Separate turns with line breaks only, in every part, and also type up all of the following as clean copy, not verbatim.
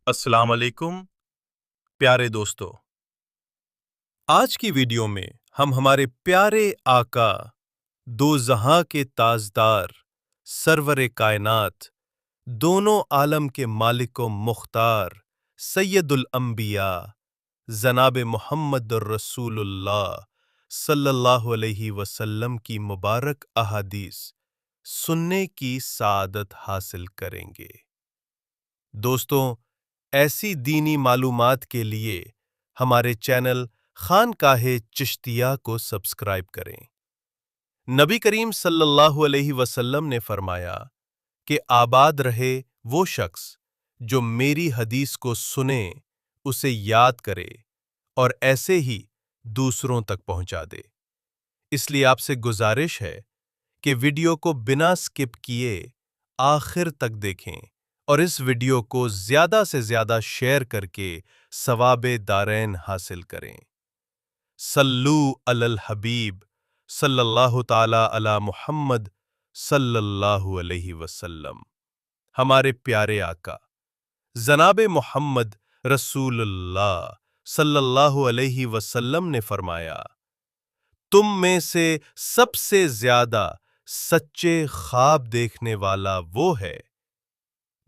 السلام علیکم پیارے دوستو، آج کی ویڈیو میں ہم ہمارے پیارے آقا دو جہاں کے تاجدار سرور کائنات دونوں عالم کے مالک و مختار سید الانبیاء جناب محمد رسول اللہ صلی اللہ علیہ وسلم کی مبارک احادیث سننے کی سعادت حاصل کریں گے۔ دوستوں، ایسی دینی معلومات کے لیے ہمارے چینل خانقاہ چشتیہ کو سبسکرائب کریں۔ نبی کریم صلی اللہ علیہ وسلم نے فرمایا کہ آباد رہے وہ شخص جو میری حدیث کو سنے، اسے یاد کرے اور ایسے ہی دوسروں تک پہنچا دے۔ اس لیے آپ سے گزارش ہے کہ ویڈیو کو بنا سکپ کیے آخر تک دیکھیں اور اس ویڈیو کو زیادہ سے زیادہ شیئر کر کے ثواب دارین حاصل کریں۔ صلو علی الحبیب صلی اللہ تعالی علی محمد صلی اللہ علیہ وسلم۔ ہمارے پیارے آقا جناب محمد رسول اللہ صلی اللہ علیہ وسلم نے فرمایا، تم میں سے سب سے زیادہ سچے خواب دیکھنے والا وہ ہے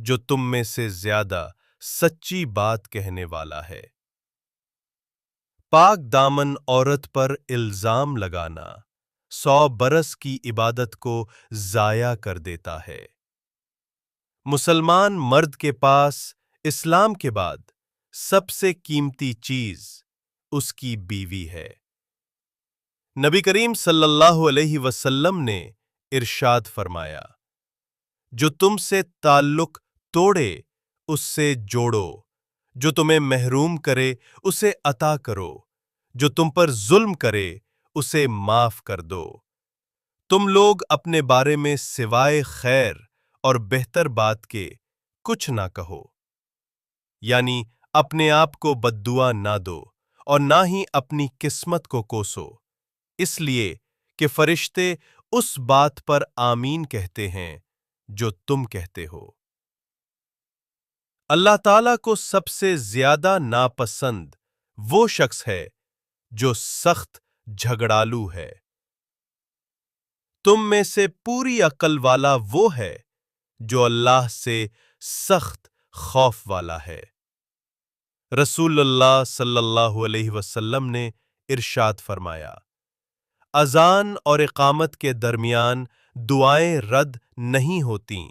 جو تم میں سے زیادہ سچی بات کہنے والا ہے۔ پاک دامن عورت پر الزام لگانا 100 برس کی عبادت کو ضائع کر دیتا ہے۔ مسلمان مرد کے پاس اسلام کے بعد سب سے قیمتی چیز اس کی بیوی ہے۔ نبی کریم صلی اللہ علیہ وسلم نے ارشاد فرمایا، جو تم سے تعلق توڑے اس سے جوڑو، جو تمہیں محروم کرے اسے عطا کرو، جو تم پر ظلم کرے اسے معاف کر دو۔ تم لوگ اپنے بارے میں سوائے خیر اور بہتر بات کے کچھ نہ کہو، یعنی اپنے آپ کو بد دعا نہ دو اور نہ ہی اپنی قسمت کو کوسو، اس لیے کہ فرشتے اس بات پر آمین کہتے ہیں جو تم کہتے ہو۔ اللہ تعالیٰ کو سب سے زیادہ ناپسند وہ شخص ہے جو سخت جھگڑالو ہے۔ تم میں سے پوری عقل والا وہ ہے جو اللہ سے سخت خوف والا ہے۔ رسول اللہ صلی اللہ علیہ وسلم نے ارشاد فرمایا، اذان اور اقامت کے درمیان دعائیں رد نہیں ہوتیں،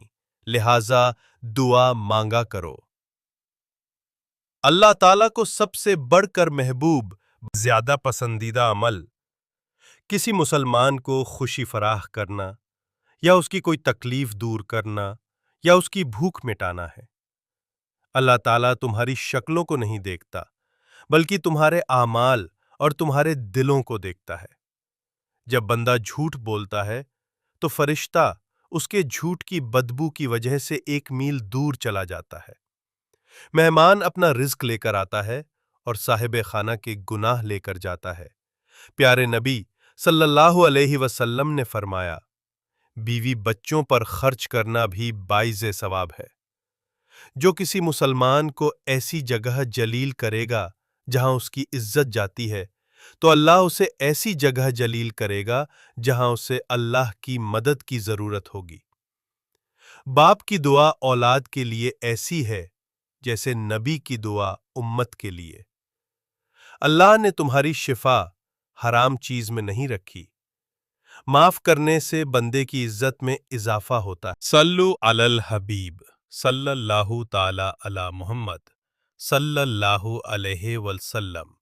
لہذا دعا مانگا کرو۔ اللہ تعالیٰ کو سب سے بڑھ کر محبوب زیادہ پسندیدہ عمل کسی مسلمان کو خوشی فراخ کرنا یا اس کی کوئی تکلیف دور کرنا یا اس کی بھوک مٹانا ہے۔ اللہ تعالیٰ تمہاری شکلوں کو نہیں دیکھتا بلکہ تمہارے اعمال اور تمہارے دلوں کو دیکھتا ہے۔ جب بندہ جھوٹ بولتا ہے تو فرشتہ اس کے جھوٹ کی بدبو کی وجہ سے 1 میل دور چلا جاتا ہے۔ مہمان اپنا رزق لے کر آتا ہے اور صاحب خانہ کے گناہ لے کر جاتا ہے۔ پیارے نبی صلی اللہ علیہ وسلم نے فرمایا، بیوی بچوں پر خرچ کرنا بھی باعث ثواب ہے۔ جو کسی مسلمان کو ایسی جگہ جلیل کرے گا جہاں اس کی عزت جاتی ہے تو اللہ اسے ایسی جگہ جلیل کرے گا جہاں اسے اللہ کی مدد کی ضرورت ہوگی۔ باپ کی دعا اولاد کے لیے ایسی ہے جیسے نبی کی دعا امت کے لیے۔ اللہ نے تمہاری شفا حرام چیز میں نہیں رکھی۔ معاف کرنے سے بندے کی عزت میں اضافہ ہوتا ہے۔ صلو علی الحبیب صلی اللہ تعالی علی محمد صلی اللہ علیہ وسلم۔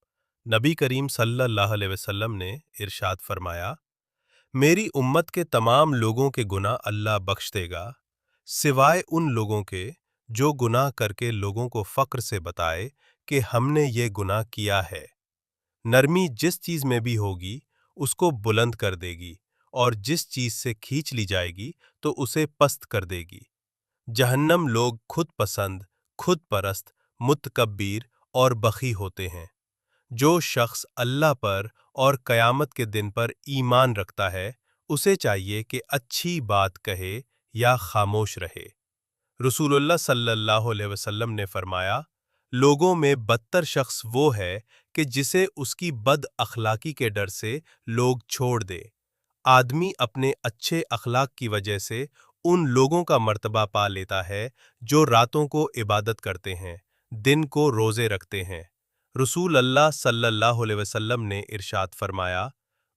نبی کریم صلی اللہ علیہ وسلم نے ارشاد فرمایا، میری امت کے تمام لوگوں کے گناہ اللہ بخش دے گا سوائے ان لوگوں کے جو گناہ کر کے لوگوں کو فخر سے بتائے کہ ہم نے یہ گناہ کیا ہے۔ نرمی جس چیز میں بھی ہوگی اس کو بلند کر دے گی اور جس چیز سے کھینچ لی جائے گی تو اسے پست کر دے گی۔ جہنم لوگ خود پسند، خود پرست، متکبر اور بخیل ہوتے ہیں۔ جو شخص اللہ پر اور قیامت کے دن پر ایمان رکھتا ہے اسے چاہیے کہ اچھی بات کہے یا خاموش رہے۔ رسول اللہ صلی اللہ علیہ وسلم نے فرمایا، لوگوں میں بدتر شخص وہ ہے کہ جسے اس کی بد اخلاقی کے ڈر سے لوگ چھوڑ دے۔ آدمی اپنے اچھے اخلاق کی وجہ سے ان لوگوں کا مرتبہ پا لیتا ہے جو راتوں کو عبادت کرتے ہیں، دن کو روزے رکھتے ہیں۔ رسول اللہ صلی اللہ علیہ وسلم نے ارشاد فرمایا،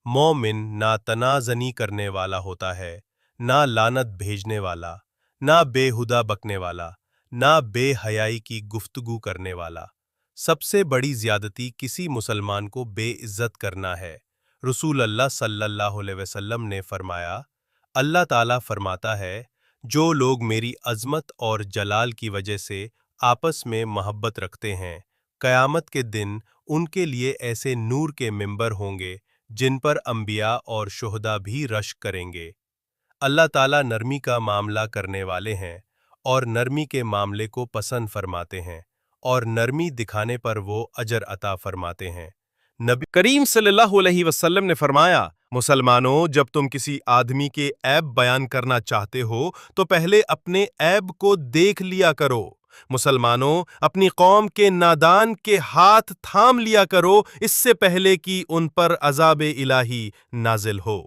مومن نہ تنازنی کرنے والا ہوتا ہے، نہ لعنت بھیجنے والا، نہ بے ہدہ بکنے والا، نہ بے حیائی کی گفتگو کرنے والا۔ سب سے بڑی زیادتی کسی مسلمان کو بے عزت کرنا ہے۔ رسول اللہ صلی اللہ علیہ وسلم نے فرمایا، اللہ تعالیٰ فرماتا ہے، جو لوگ میری عظمت اور جلال کی وجہ سے آپس میں محبت رکھتے ہیں، قیامت کے دن ان کے لیے ایسے نور کے ممبر ہوں گے جن پر انبیاء اور شہداء بھی رشک کریں گے۔ اللہ تعالیٰ نرمی کا معاملہ کرنے والے ہیں اور نرمی کے معاملے کو پسند فرماتے ہیں، اور نرمی دکھانے پر وہ اجر عطا فرماتے ہیں۔ نبی کریم صلی اللہ علیہ وسلم نے فرمایا، مسلمانوں، جب تم کسی آدمی کے عیب بیان کرنا چاہتے ہو تو پہلے اپنے عیب کو دیکھ لیا کرو۔ مسلمانوں، اپنی قوم کے نادان کے ہاتھ تھام لیا کرو اس سے پہلے کہ ان پر عذاب الہی نازل ہو۔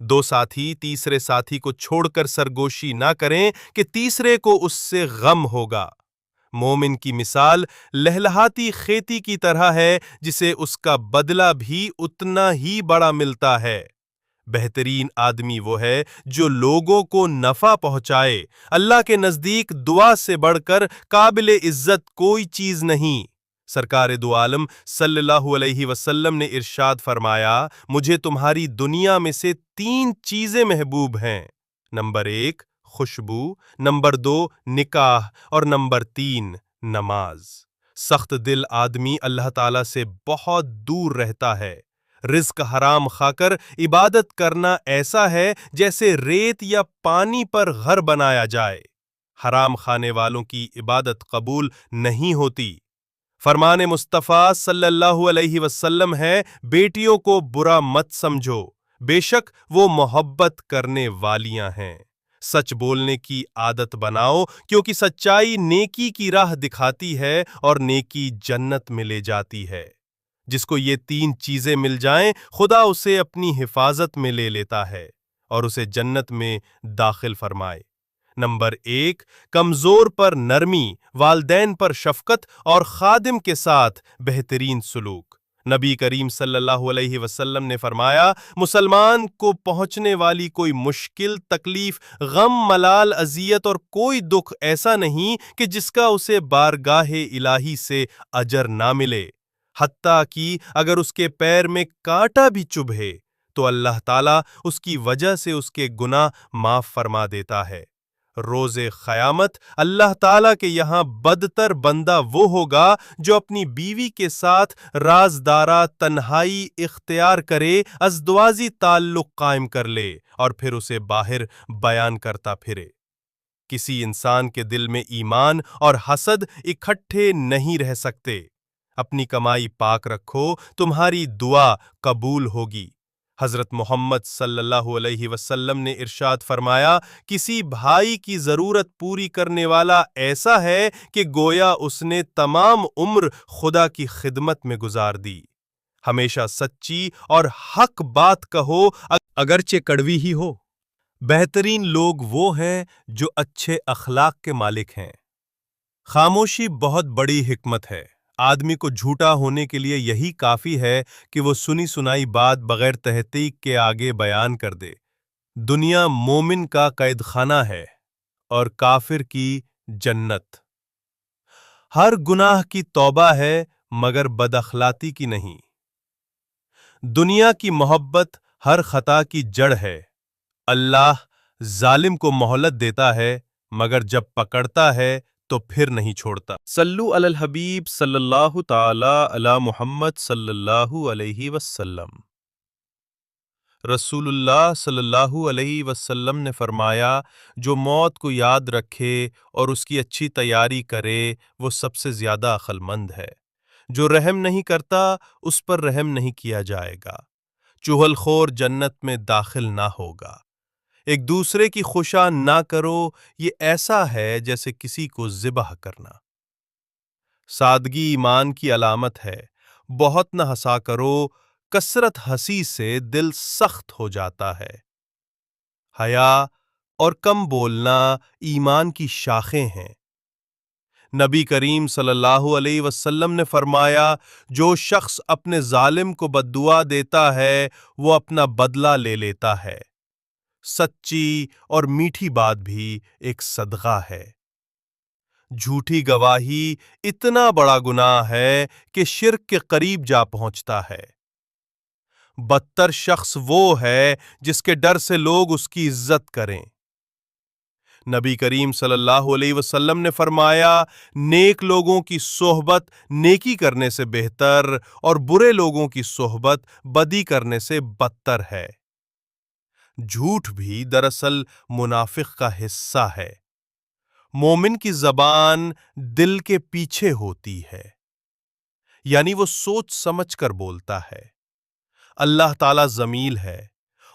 دو ساتھی تیسرے ساتھی کو چھوڑ کر سرگوشی نہ کریں کہ تیسرے کو اس سے غم ہوگا۔ مومن کی مثال لہلہاتی کھیتی کی طرح ہے جسے اس کا بدلہ بھی اتنا ہی بڑا ملتا ہے۔ بہترین آدمی وہ ہے جو لوگوں کو نفع پہنچائے۔ اللہ کے نزدیک دعا سے بڑھ کر قابل عزت کوئی چیز نہیں۔ سرکار دو عالم صلی اللہ علیہ وسلم نے ارشاد فرمایا، مجھے تمہاری دنیا میں سے 3 چیزیں محبوب ہیں۔ نمبر 1 خوشبو، نمبر 2 نکاح، اور نمبر 3 نماز۔ سخت دل آدمی اللہ تعالیٰ سے بہت دور رہتا ہے۔ رزق حرام کھا کر عبادت کرنا ایسا ہے جیسے ریت یا پانی پر گھر بنایا جائے۔ حرام کھانے والوں کی عبادت قبول نہیں ہوتی۔ فرمان مصطفیٰ صلی اللہ علیہ وسلم ہے، بیٹیوں کو برا مت سمجھو، بے شک وہ محبت کرنے والیاں ہیں۔ سچ بولنے کی عادت بناؤ، کیونکہ سچائی نیکی کی راہ دکھاتی ہے اور نیکی جنت میں لے جاتی ہے۔ جس کو یہ 3 چیزیں مل جائیں، خدا اسے اپنی حفاظت میں لے لیتا ہے اور اسے جنت میں داخل فرمائے۔ نمبر 1 کمزور پر نرمی، والدین پر شفقت اور خادم کے ساتھ بہترین سلوک۔ نبی کریم صلی اللہ علیہ وسلم نے فرمایا، مسلمان کو پہنچنے والی کوئی مشکل، تکلیف، غم، ملال، اذیت اور کوئی دکھ ایسا نہیں کہ جس کا اسے بارگاہ الہی سے اجر نہ ملے۔ حتیٰ کہ اگر اس کے پیر میں کانٹا بھی چبھے تو اللہ تعالیٰ اس کی وجہ سے اس کے گناہ معاف فرما دیتا ہے۔ روز قیامت اللہ تعالیٰ کے یہاں بدتر بندہ وہ ہوگا جو اپنی بیوی کے ساتھ رازدارہ تنہائی اختیار کرے، ازدواجی تعلق قائم کر لے اور پھر اسے باہر بیان کرتا پھرے۔ کسی انسان کے دل میں ایمان اور حسد اکٹھے نہیں رہ سکتے۔ اپنی کمائی پاک رکھو، تمہاری دعا قبول ہوگی۔ حضرت محمد صلی اللہ علیہ وسلم نے ارشاد فرمایا، کسی بھائی کی ضرورت پوری کرنے والا ایسا ہے کہ گویا اس نے تمام عمر خدا کی خدمت میں گزار دی۔ ہمیشہ سچی اور حق بات کہو، اگرچہ کڑوی ہی ہو۔ بہترین لوگ وہ ہیں جو اچھے اخلاق کے مالک ہیں۔ خاموشی بہت بڑی حکمت ہے۔ آدمی کو جھوٹا ہونے کے لیے یہی کافی ہے کہ وہ سنی سنائی بات بغیر تحقیق کے آگے بیان کر دے۔ دنیا مومن کا قید خانہ ہے اور کافر کی جنت۔ ہر گناہ کی توبہ ہے مگر بد اخلاقی کی نہیں۔ دنیا کی محبت ہر خطا کی جڑ ہے۔ اللہ ظالم کو مہلت دیتا ہے مگر جب پکڑتا ہے تو پھر نہیں چھوڑتا۔ صلو علی الحبیب صلی اللہ تعالی علی محمد صلی اللہ علیہ وسلم۔ رسول اللہ صلی اللہ علیہ وسلم نے فرمایا، جو موت کو یاد رکھے اور اس کی اچھی تیاری کرے وہ سب سے زیادہ عقل مند ہے۔ جو رحم نہیں کرتا اس پر رحم نہیں کیا جائے گا۔ چغل خور جنت میں داخل نہ ہوگا۔ ایک دوسرے کی خوشا نہ کرو، یہ ایسا ہے جیسے کسی کو ذبح کرنا۔ سادگی ایمان کی علامت ہے۔ بہت نہ ہنسا کرو، کثرت ہنسی سے دل سخت ہو جاتا ہے۔ حیا اور کم بولنا ایمان کی شاخیں ہیں۔ نبی کریم صلی اللہ علیہ وسلم نے فرمایا، جو شخص اپنے ظالم کو بد دعا دیتا ہے وہ اپنا بدلہ لے لیتا ہے۔ سچی اور میٹھی بات بھی ایک صدقہ ہے۔ جھوٹی گواہی اتنا بڑا گناہ ہے کہ شرک کے قریب جا پہنچتا ہے۔ بدتر شخص وہ ہے جس کے ڈر سے لوگ اس کی عزت کریں۔ نبی کریم صلی اللہ علیہ وسلم نے فرمایا، نیک لوگوں کی صحبت نیکی کرنے سے بہتر اور برے لوگوں کی صحبت بدی کرنے سے بدتر ہے۔ جھوٹ بھی دراصل منافق کا حصہ ہے۔ مومن کی زبان دل کے پیچھے ہوتی ہے، یعنی وہ سوچ سمجھ کر بولتا ہے۔ اللہ تعالیٰ جمیل ہے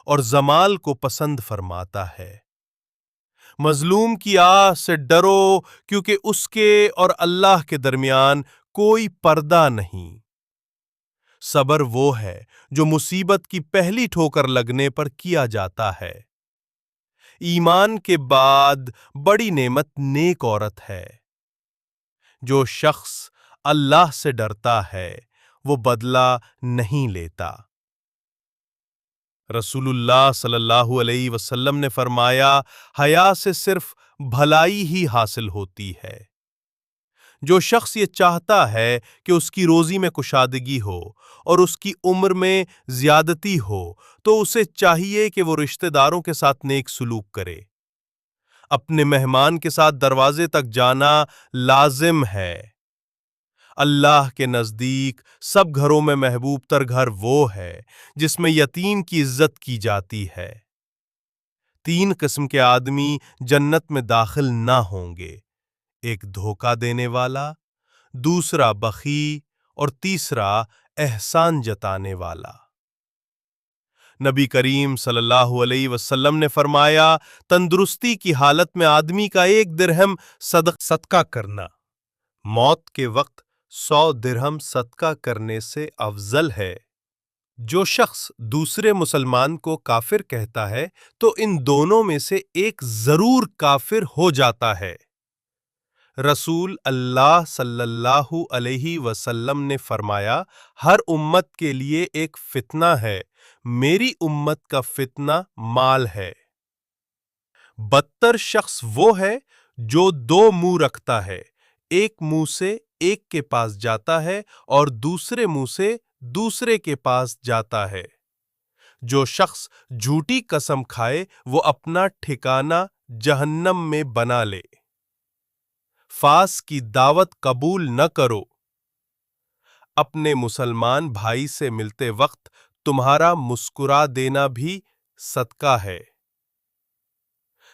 اور جمال کو پسند فرماتا ہے۔ مظلوم کی آہ سے ڈرو، کیونکہ اس کے اور اللہ کے درمیان کوئی پردہ نہیں۔ صبر وہ ہے جو مصیبت کی پہلی ٹھوکر لگنے پر کیا جاتا ہے۔ ایمان کے بعد بڑی نعمت نیک عورت ہے۔ جو شخص اللہ سے ڈرتا ہے وہ بدلہ نہیں لیتا۔ رسول اللہ صلی اللہ علیہ وسلم نے فرمایا، حیا سے صرف بھلائی ہی حاصل ہوتی ہے۔ جو شخص یہ چاہتا ہے کہ اس کی روزی میں کشادگی ہو اور اس کی عمر میں زیادتی ہو تو اسے چاہیے کہ وہ رشتہ داروں کے ساتھ نیک سلوک کرے۔ اپنے مہمان کے ساتھ دروازے تک جانا لازم ہے۔ اللہ کے نزدیک سب گھروں میں محبوب تر گھر وہ ہے جس میں یتیم کی عزت کی جاتی ہے۔ 3 قسم کے آدمی جنت میں داخل نہ ہوں گے، ایک دھوکہ دینے والا، دوسرا بخیل اور تیسرا احسان جتانے والا۔ نبی کریم صلی اللہ علیہ وسلم نے فرمایا، تندرستی کی حالت میں آدمی کا 1 درہم صدقہ کرنا موت کے وقت 100 درہم صدقہ کرنے سے افضل ہے۔ جو شخص دوسرے مسلمان کو کافر کہتا ہے تو ان دونوں میں سے ایک ضرور کافر ہو جاتا ہے۔ رسول اللہ صلی اللہ علیہ وسلم نے فرمایا، ہر امت کے لیے ایک فتنہ ہے، میری امت کا فتنہ مال ہے۔ بدتر شخص وہ ہے جو 2 منہ رکھتا ہے، ایک منہ سے ایک کے پاس جاتا ہے اور دوسرے منہ سے دوسرے کے پاس جاتا ہے۔ جو شخص جھوٹی قسم کھائے وہ اپنا ٹھکانہ جہنم میں بنا لے۔ فاس کی دعوت قبول نہ کرو۔ اپنے مسلمان بھائی سے ملتے وقت تمہارا مسکرا دینا بھی صدقہ ہے۔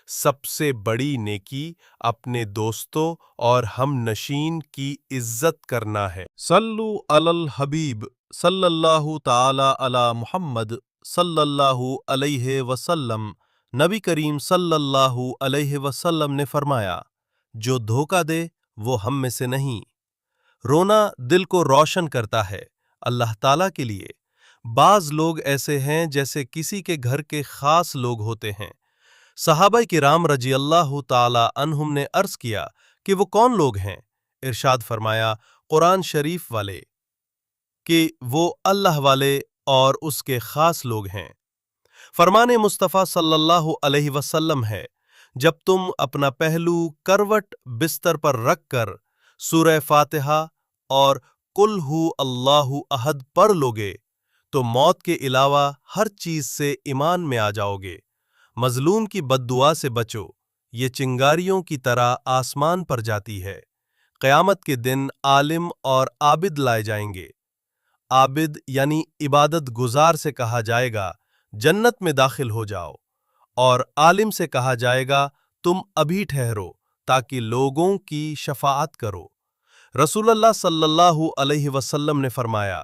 سب سے بڑی نیکی اپنے دوستوں اور ہم نشین کی عزت کرنا ہے۔ صلو علی الحبیب صلی اللہ تعالی علی محمد صلی اللہ علیہ وسلم۔ نبی کریم صلی اللہ علیہ وسلم نے فرمایا، جو دھوکہ دے وہ ہم میں سے نہیں۔ رونا دل کو روشن کرتا ہے اللہ تعالیٰ کے لیے۔ بعض لوگ ایسے ہیں جیسے کسی کے گھر کے خاص لوگ ہوتے ہیں۔ صحابہ کرام رضی اللہ تعالی عنہم نے عرض کیا کہ وہ کون لوگ ہیں؟ ارشاد فرمایا، قرآن شریف والے، کہ وہ اللہ والے اور اس کے خاص لوگ ہیں۔ فرمان مصطفیٰ صلی اللہ علیہ وسلم ہے، جب تم اپنا پہلو کروٹ بستر پر رکھ کر سورہ فاتحہ اور قل ہو اللہ احد پڑھ لوگے تو موت کے علاوہ ہر چیز سے ایمان میں آ جاؤ گے۔ مظلوم کی بد دعا سے بچو، یہ چنگاریوں کی طرح آسمان پر جاتی ہے۔ قیامت کے دن عالم اور عابد لائے جائیں گے۔ عابد یعنی عبادت گزار سے کہا جائے گا جنت میں داخل ہو جاؤ، اور عالم سے کہا جائے گا تم ابھی ٹھہرو تاکہ لوگوں کی شفاعت کرو۔ رسول اللہ صلی اللہ علیہ وسلم نے فرمایا،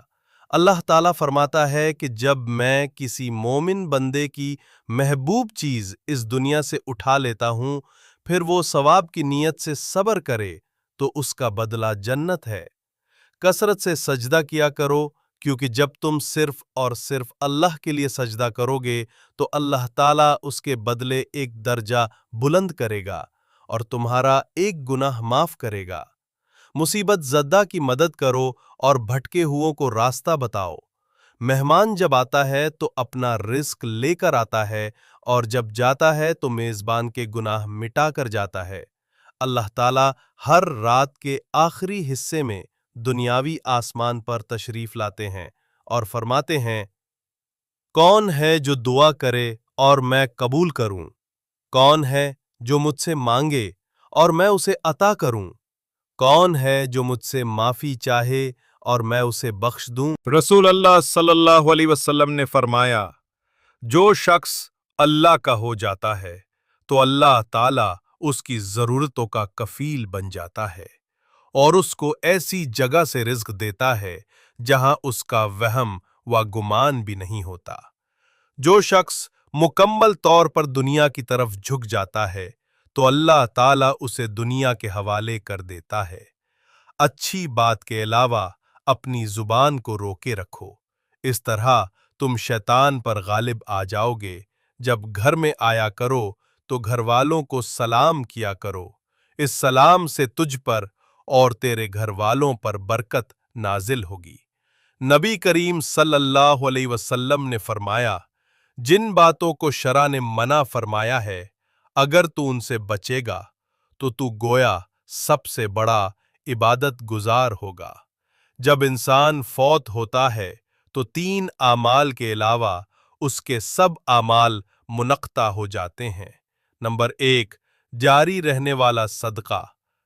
اللہ تعالیٰ فرماتا ہے کہ جب میں کسی مومن بندے کی محبوب چیز اس دنیا سے اٹھا لیتا ہوں، پھر وہ ثواب کی نیت سے صبر کرے تو اس کا بدلہ جنت ہے۔ کثرت سے سجدہ کیا کرو، کیونکہ جب تم صرف اور صرف اللہ کے لیے سجدہ کرو گے تو اللہ تعالیٰ اس کے بدلے ایک درجہ بلند کرے گا اور تمہارا ایک گناہ معاف کرے گا۔ مصیبت زدہ کی مدد کرو اور بھٹکے ہوئوں کو راستہ بتاؤ۔ مہمان جب آتا ہے تو اپنا رزق لے کر آتا ہے اور جب جاتا ہے تو میزبان کے گناہ مٹا کر جاتا ہے۔ اللہ تعالیٰ ہر رات کے آخری حصے میں دنیاوی آسمان پر تشریف لاتے ہیں اور فرماتے ہیں، کون ہے جو دعا کرے اور میں قبول کروں؟ کون ہے جو مجھ سے مانگے اور میں اسے عطا کروں؟ کون ہے جو مجھ سے معافی چاہے اور میں اسے بخش دوں؟ رسول اللہ صلی اللہ علیہ وسلم نے فرمایا، جو شخص اللہ کا ہو جاتا ہے تو اللہ تعالیٰ اس کی ضرورتوں کا کفیل بن جاتا ہے اور اس کو ایسی جگہ سے رزق دیتا ہے جہاں اس کا وہم و گمان بھی نہیں ہوتا۔ جو شخص مکمل طور پر دنیا کی طرف جھک جاتا ہے تو اللہ تعالیٰ اسے دنیا کے حوالے کر دیتا ہے۔ اچھی بات کے علاوہ اپنی زبان کو روکے رکھو، اس طرح تم شیطان پر غالب آ جاؤ گے۔ جب گھر میں آیا کرو تو گھر والوں کو سلام کیا کرو، اس سلام سے تجھ پر اور تیرے گھر والوں پر برکت نازل ہوگی۔ نبی کریم صلی اللہ علیہ وسلم نے فرمایا، جن باتوں کو شرع نے منع فرمایا ہے اگر تو ان سے بچے گا تو گویا سب سے بڑا عبادت گزار ہوگا۔ جب انسان فوت ہوتا ہے تو 3 اعمال کے علاوہ اس کے سب اعمال منقطع ہو جاتے ہیں۔ نمبر 1، جاری رہنے والا صدقہ۔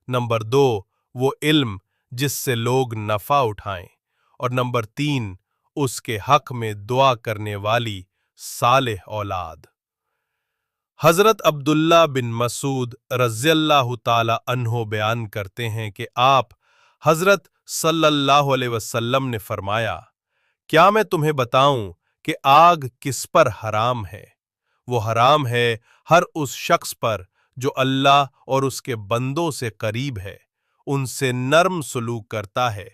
نمبر 2، وہ علم جس سے لوگ نفع اٹھائیں۔ اور نمبر 3، اس کے حق میں دعا کرنے والی صالح اولاد۔ حضرت عبداللہ بن مسعود رضی اللہ تعالی عنہ بیان کرتے ہیں کہ آپ حضرت صلی اللہ علیہ وسلم نے فرمایا، کیا میں تمہیں بتاؤں کہ آگ کس پر حرام ہے؟ وہ حرام ہے ہر اس شخص پر جو اللہ اور اس کے بندوں سے قریب ہے، ان سے نرم سلوک کرتا ہے،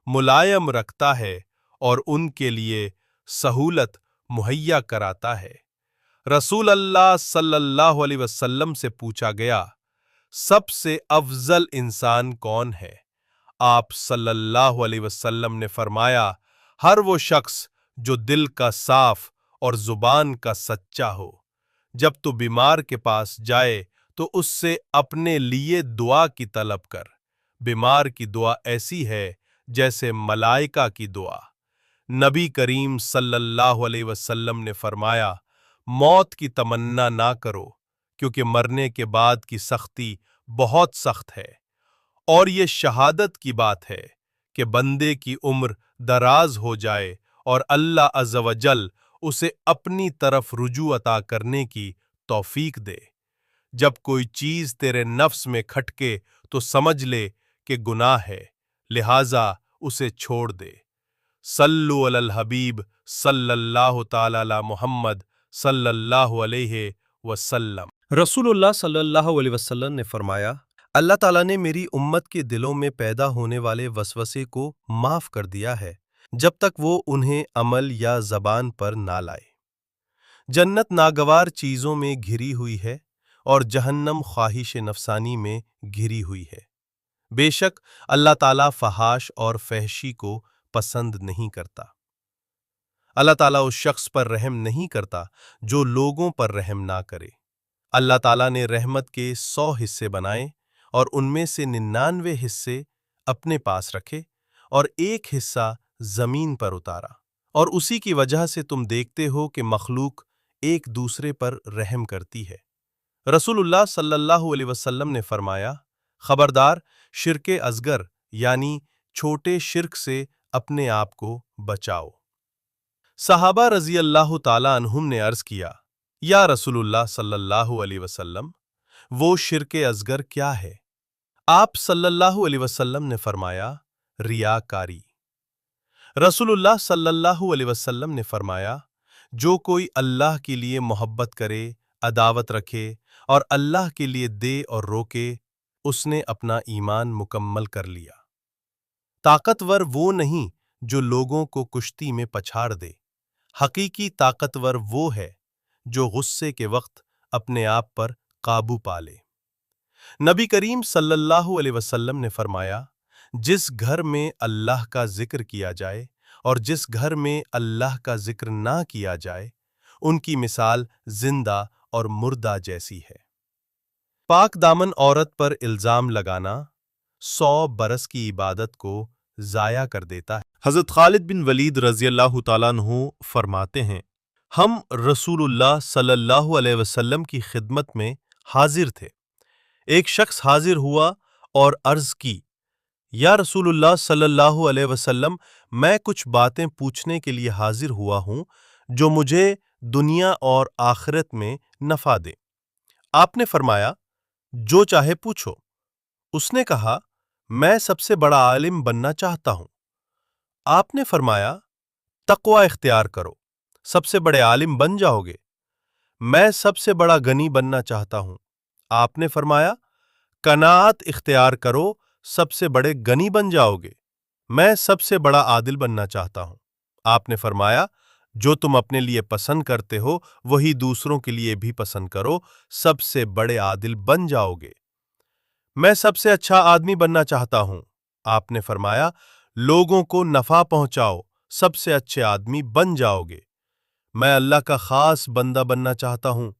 ملائم رکھتا ہے اور ان کے لیے سہولت مہیا کراتا ہے۔ رسول اللہ صلی اللہ علیہ وسلم سے پوچھا گیا، سب سے افضل انسان کون ہے؟ آپ صلی اللہ علیہ وسلم نے فرمایا، ہر وہ شخص جو دل کا صاف اور زبان کا سچا ہو۔ جب تو بیمار کے پاس جائے تو اس سے اپنے لیے دعا کی طلب کر۔ بیمار کی دعا ایسی ہے جیسے ملائکہ کی دعا۔ نبی کریم صلی اللہ علیہ وسلم نے فرمایا، موت کی تمنا نہ کرو، کیونکہ مرنے کے بعد کی سختی بہت سخت ہے، اور یہ شہادت کی بات ہے کہ بندے کی عمر دراز ہو جائے اور اللہ عز و جل اسے اپنی طرف رجوع عطا کرنے کی توفیق دے۔ جب کوئی چیز تیرے نفس میں کھٹکے تو سمجھ لے کہ گناہ ہے، لہٰذا اسے چھوڑ دے۔ صلو علی الحبیب صلی اللہ تعالی علی محمد صلی اللہ علیہ وسلم۔ رسول اللہ صلی اللہ علیہ وسلم نے فرمایا، اللہ تعالیٰ نے میری امت کے دلوں میں پیدا ہونے والے وسوسے کو معاف کر دیا ہے جب تک وہ انہیں عمل یا زبان پر نہ لائے۔ جنت ناگوار چیزوں میں گھری ہوئی ہے اور جہنم خواہش نفسانی میں گھری ہوئی ہے۔ بے شک اللہ تعالیٰ فحاش اور فحشی کو پسند نہیں کرتا۔ اللہ تعالیٰ اس شخص پر رحم نہیں کرتا جو لوگوں پر رحم نہ کرے۔ اللہ تعالیٰ نے رحمت کے 100 حصے بنائے اور ان میں سے 99 حصے اپنے پاس رکھے اور ایک حصہ زمین پر اتارا، اور اسی کی وجہ سے تم دیکھتے ہو کہ مخلوق ایک دوسرے پر رحم کرتی ہے۔ رسول اللہ صلی اللہ علیہ وسلم نے فرمایا، خبردار شرک اصغر یعنی چھوٹے شرک سے اپنے آپ کو بچاؤ۔ صحابہ رضی اللہ تعالیٰ عنہم نے عرض کیا، یا رسول اللہ صلی اللہ علیہ وسلم، وہ شرک اصغر کیا ہے؟ آپ صلی اللہ علیہ وسلم نے فرمایا، ریاکاری۔ رسول اللہ صلی اللہ علیہ وسلم نے فرمایا، جو کوئی اللہ کے لیے محبت کرے، عداوت رکھے اور اللہ کے لیے دے اور روکے، اس نے اپنا ایمان مکمل کر لیا۔ طاقتور وہ نہیں جو لوگوں کو کشتی میں پچھاڑ دے، حقیقی طاقتور وہ ہے جو غصے کے وقت اپنے آپ پر قابو پا لے۔ نبی کریم صلی اللہ علیہ وسلم نے فرمایا، جس گھر میں اللہ کا ذکر کیا جائے اور جس گھر میں اللہ کا ذکر نہ کیا جائے، ان کی مثال زندہ اور مردہ جیسی ہے۔ پاک دامن عورت پر الزام لگانا 100 برس کی عبادت کو ضائع کر دیتا ہے۔ حضرت خالد بن ولید رضی اللہ تعالیٰ عنہ فرماتے ہیں، ہم رسول اللہ صلی اللہ علیہ وسلم کی خدمت میں حاضر تھے۔ ایک شخص حاضر ہوا اور عرض کی، یا رسول اللہ صلی اللہ علیہ وسلم، میں کچھ باتیں پوچھنے کے لیے حاضر ہوا ہوں جو مجھے دنیا اور آخرت میں نفع دے۔ آپ نے فرمایا، جو چاہے پوچھو۔ اس نے کہا، میں سب سے بڑا عالم بننا چاہتا ہوں۔ آپ نے فرمایا، تقوی اختیار کرو، سب سے بڑے عالم بن جاؤ گے۔ میں سب سے بڑا غنی بننا چاہتا ہوں۔ آپ نے فرمایا، قناعت اختیار کرو، سب سے بڑے غنی بن جاؤ گے۔ میں سب سے بڑا عادل بننا چاہتا ہوں۔ آپ نے فرمایا، جو تم اپنے لیے پسند کرتے ہو وہی دوسروں کے لیے بھی پسند کرو، سب سے بڑے عادل بن جاؤ گے۔ میں سب سے اچھا آدمی بننا چاہتا ہوں۔ آپ نے فرمایا، لوگوں کو نفع پہنچاؤ، سب سے اچھے آدمی بن جاؤ گے۔ میں اللہ کا خاص بندہ بننا چاہتا ہوں۔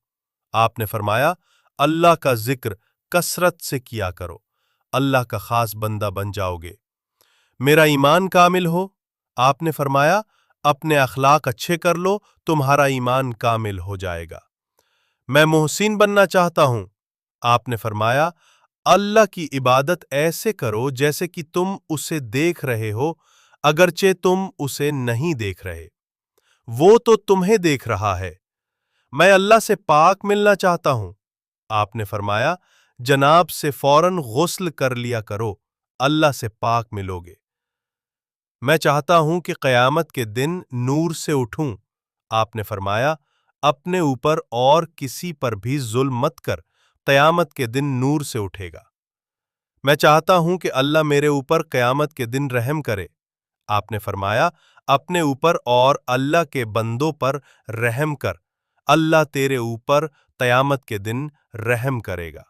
آپ نے فرمایا، اللہ کا ذکر کثرت سے کیا کرو، اللہ کا خاص بندہ بن جاؤ گے۔ میرا ایمان کامل ہو۔ آپ نے فرمایا، اپنے اخلاق اچھے کر لو، تمہارا ایمان کامل ہو جائے گا۔ میں محسن بننا چاہتا ہوں۔ آپ نے فرمایا، اللہ کی عبادت ایسے کرو جیسے کہ تم اسے دیکھ رہے ہو، اگرچہ تم اسے نہیں دیکھ رہے، وہ تو تمہیں دیکھ رہا ہے۔ میں اللہ سے پاک ملنا چاہتا ہوں۔ آپ نے فرمایا، جناب سے فوراً غسل کر لیا کرو، اللہ سے پاک ملو گے۔ میں چاہتا ہوں کہ قیامت کے دن نور سے اٹھوں۔ آپ نے فرمایا، اپنے اوپر اور کسی پر بھی ظلم مت کر، قیامت کے دن نور سے اٹھے گا۔ میں چاہتا ہوں کہ اللہ میرے اوپر قیامت کے دن رحم کرے۔ آپ نے فرمایا، اپنے اوپر اور اللہ کے بندوں پر رحم کر، اللہ تیرے اوپر قیامت کے دن رحم کرے گا۔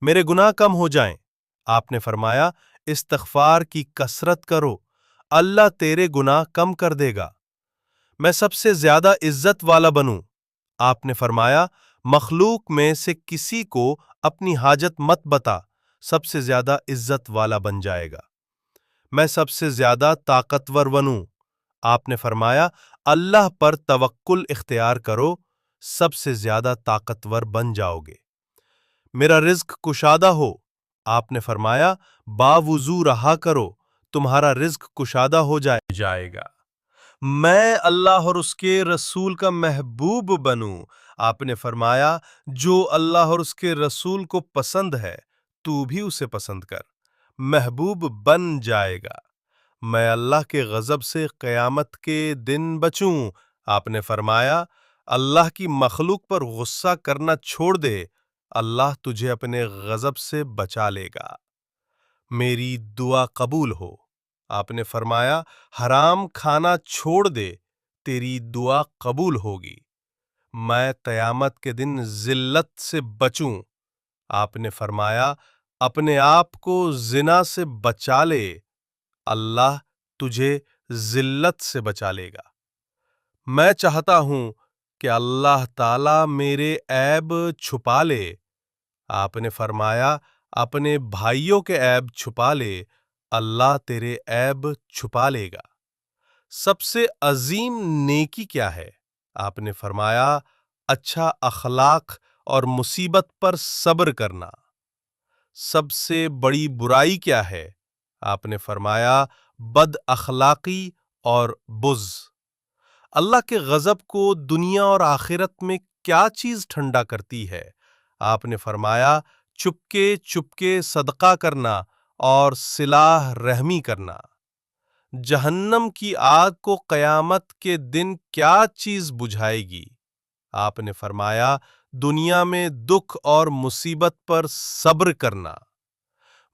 میرے گناہ کم ہو جائیں۔ آپ نے فرمایا، استغفار کی کثرت کرو، اللہ تیرے گناہ کم کر دے گا۔ میں سب سے زیادہ عزت والا بنوں۔ آپ نے فرمایا، مخلوق میں سے کسی کو اپنی حاجت مت بتا، سب سے زیادہ عزت والا بن جائے گا۔ میں سب سے زیادہ طاقتور بنوں۔ آپ نے فرمایا، اللہ پر توکل اختیار کرو، سب سے زیادہ طاقتور بن جاؤ گے۔ میرا رزق کشادہ ہو۔ آپ نے فرمایا، باوضو رہا کرو، تمہارا رزق کشادہ ہو جائے گا۔ میں اللہ اور اس کے رسول کا محبوب بنوں۔ آپ نے فرمایا، جو اللہ اور اس کے رسول کو پسند ہے تو بھی اسے پسند کر، محبوب بن جائے گا۔ میں اللہ کے غضب سے قیامت کے دن بچوں۔ آپ نے فرمایا، اللہ کی مخلوق پر غصہ کرنا چھوڑ دے، اللہ تجھے اپنے غضب سے بچا لے گا۔ میری دعا قبول ہو۔ آپ نے فرمایا، حرام کھانا چھوڑ دے، تیری دعا قبول ہوگی۔ میں قیامت کے دن ذلت سے بچوں۔ آپ نے فرمایا، اپنے آپ کو زنا سے بچا لے، اللہ تجھے ذلت سے بچا لے گا۔ میں چاہتا ہوں کہ اللہ تعالیٰ میرے عیب چھپا لے۔ آپ نے فرمایا، اپنے بھائیوں کے عیب چھپا لے، اللہ تیرے عیب چھپا لے گا۔ سب سے عظیم نیکی کیا ہے؟ آپ نے فرمایا، اچھا اخلاق اور مصیبت پر صبر کرنا۔ سب سے بڑی برائی کیا ہے؟ آپ نے فرمایا، بد اخلاقی اور بغض۔ اللہ کے غضب کو دنیا اور آخرت میں کیا چیز ٹھنڈا کرتی ہے؟ آپ نے فرمایا، چپکے چپکے صدقہ کرنا اور صلہ رحمی کرنا۔ جہنم کی آگ کو قیامت کے دن کیا چیز بجھائے گی؟ آپ نے فرمایا، دنیا میں دکھ اور مصیبت پر صبر کرنا۔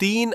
3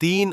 3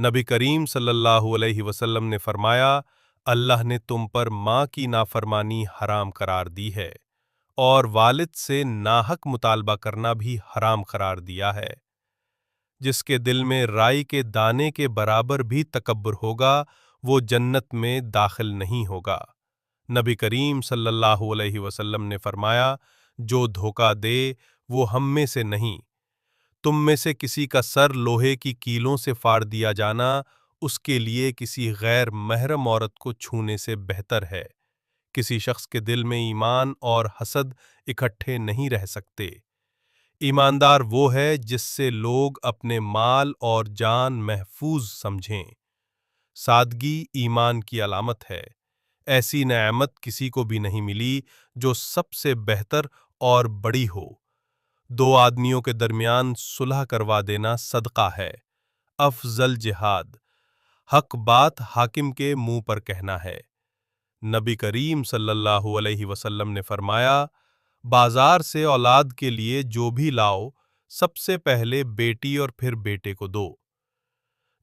نبی کریم صلی اللہ علیہ وسلم نے فرمایا، اللہ نے تم پر ماں کی نافرمانی حرام قرار دی ہے اور والد سے ناحق مطالبہ کرنا بھی حرام قرار دیا ہے۔ جس کے دل میں رائی کے دانے کے برابر بھی تکبر ہوگا وہ جنت میں داخل نہیں ہوگا۔ نبی کریم صلی اللہ علیہ وسلم نے فرمایا، جو دھوکہ دے وہ ہم میں سے نہیں۔ تم میں سے کسی کا سر لوہے کی کیلوں سے پھاڑ دیا جانا اس کے لیے کسی غیر محرم عورت کو چھونے سے بہتر ہے۔ کسی شخص کے دل میں ایمان اور حسد اکٹھے نہیں رہ سکتے۔ ایماندار وہ ہے جس سے لوگ اپنے مال اور جان محفوظ سمجھیں۔ سادگی ایمان کی علامت ہے۔ ایسی نعمت کسی کو بھی نہیں ملی جو سب سے بہتر اور بڑی ہو۔ دو آدمیوں کے درمیان صلح کروا دینا صدقہ ہے۔ افضل جہاد حق بات حاکم کے منہ پر کہنا ہے۔ نبی کریم صلی اللہ علیہ وسلم نے فرمایا، بازار سے اولاد کے لیے جو بھی لاؤ سب سے پہلے بیٹی اور پھر بیٹے کو دو۔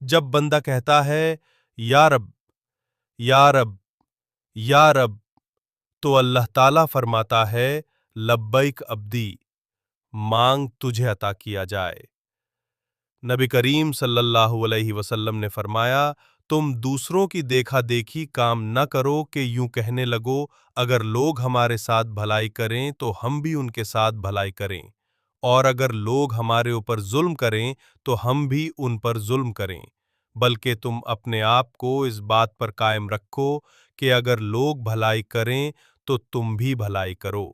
جب بندہ کہتا ہے یا رب یا رب یا رب تو اللہ تعالیٰ فرماتا ہے لبیک عبدی، مانگ تجھے عطا کیا جائے۔ نبی کریم صلی اللہ علیہ وسلم نے فرمایا، تم دوسروں کی دیکھا دیکھی کام نہ کرو کہ یوں کہنے لگو اگر لوگ ہمارے ساتھ بھلائی کریں تو ہم بھی ان کے ساتھ بھلائی کریں، اور اگر لوگ ہمارے اوپر ظلم کریں تو ہم بھی ان پر ظلم کریں، بلکہ تم اپنے آپ کو اس بات پر قائم رکھو کہ اگر لوگ بھلائی کریں تو تم بھی بھلائی کرو۔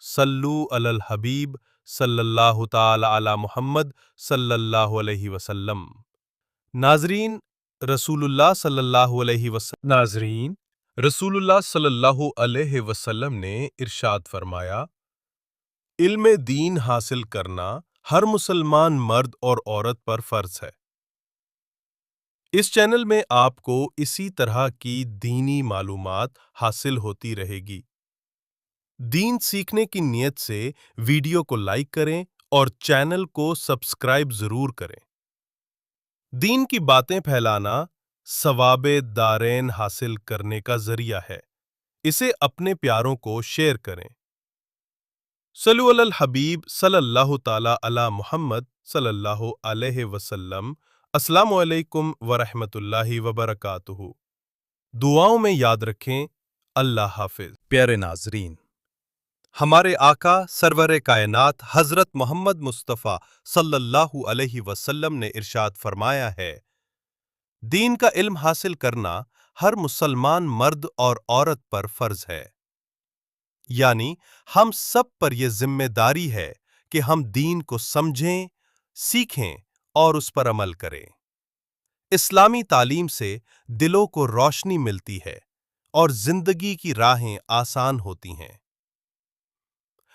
صلو علی الحبیب صلی اللہ تعالی علی محمد صلی اللہ علیہ وسلم۔ ناظرین، رسول اللہ صلی اللہ علیہ وسلم نے ارشاد فرمایا، علم دین حاصل کرنا ہر مسلمان مرد اور عورت پر فرض ہے۔ اس چینل میں آپ کو اسی طرح کی دینی معلومات حاصل ہوتی رہے گی۔ دین سیکھنے کی نیت سے ویڈیو کو لائک کریں اور چینل کو سبسکرائب ضرور کریں۔ دین کی باتیں پھیلانا ثواب دارین حاصل کرنے کا ذریعہ ہے۔ اسے اپنے پیاروں کو شیئر کریں۔ صلو علی الحبیب صلی اللہ تعالی علی محمد صلی اللہ علیہ وسلم۔ السلام علیکم ورحمۃ اللہ وبرکاتہ۔ دعاؤں میں یاد رکھیں۔ اللہ حافظ۔ پیارے ناظرین، ہمارے آقا سرور کائنات حضرت محمد مصطفیٰ صلی اللہ علیہ وسلم نے ارشاد فرمایا ہے، دین کا علم حاصل کرنا ہر مسلمان مرد اور عورت پر فرض ہے۔ یعنی ہم سب پر یہ ذمہ داری ہے کہ ہم دین کو سمجھیں، سیکھیں اور اس پر عمل کریں۔ اسلامی تعلیم سے دلوں کو روشنی ملتی ہے اور زندگی کی راہیں آسان ہوتی ہیں۔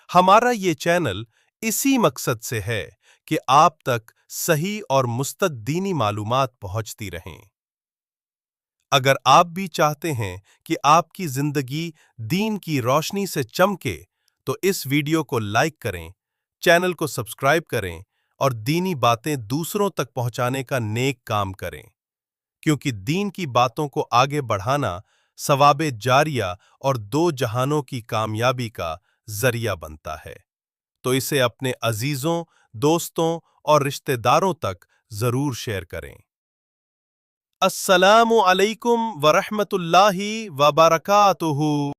ہمارا یہ چینل اسی مقصد سے ہے کہ آپ تک صحیح اور مستند دینی معلومات پہنچتی رہیں۔ اگر آپ بھی چاہتے ہیں کہ آپ کی زندگی دین کی روشنی سے چمکے تو اس ویڈیو کو لائک کریں، چینل کو سبسکرائب کریں اور دینی باتیں دوسروں تک پہنچانے کا نیک کام کریں، کیونکہ دین کی باتوں کو آگے بڑھانا ثواب جاریہ اور دو جہانوں کی کامیابی کا ذریعہ بنتا ہے۔ تو اسے اپنے عزیزوں، دوستوں اور رشتہ داروں تک ضرور شیئر کریں۔ السلام علیکم ورحمۃ اللہ وبرکاتہ۔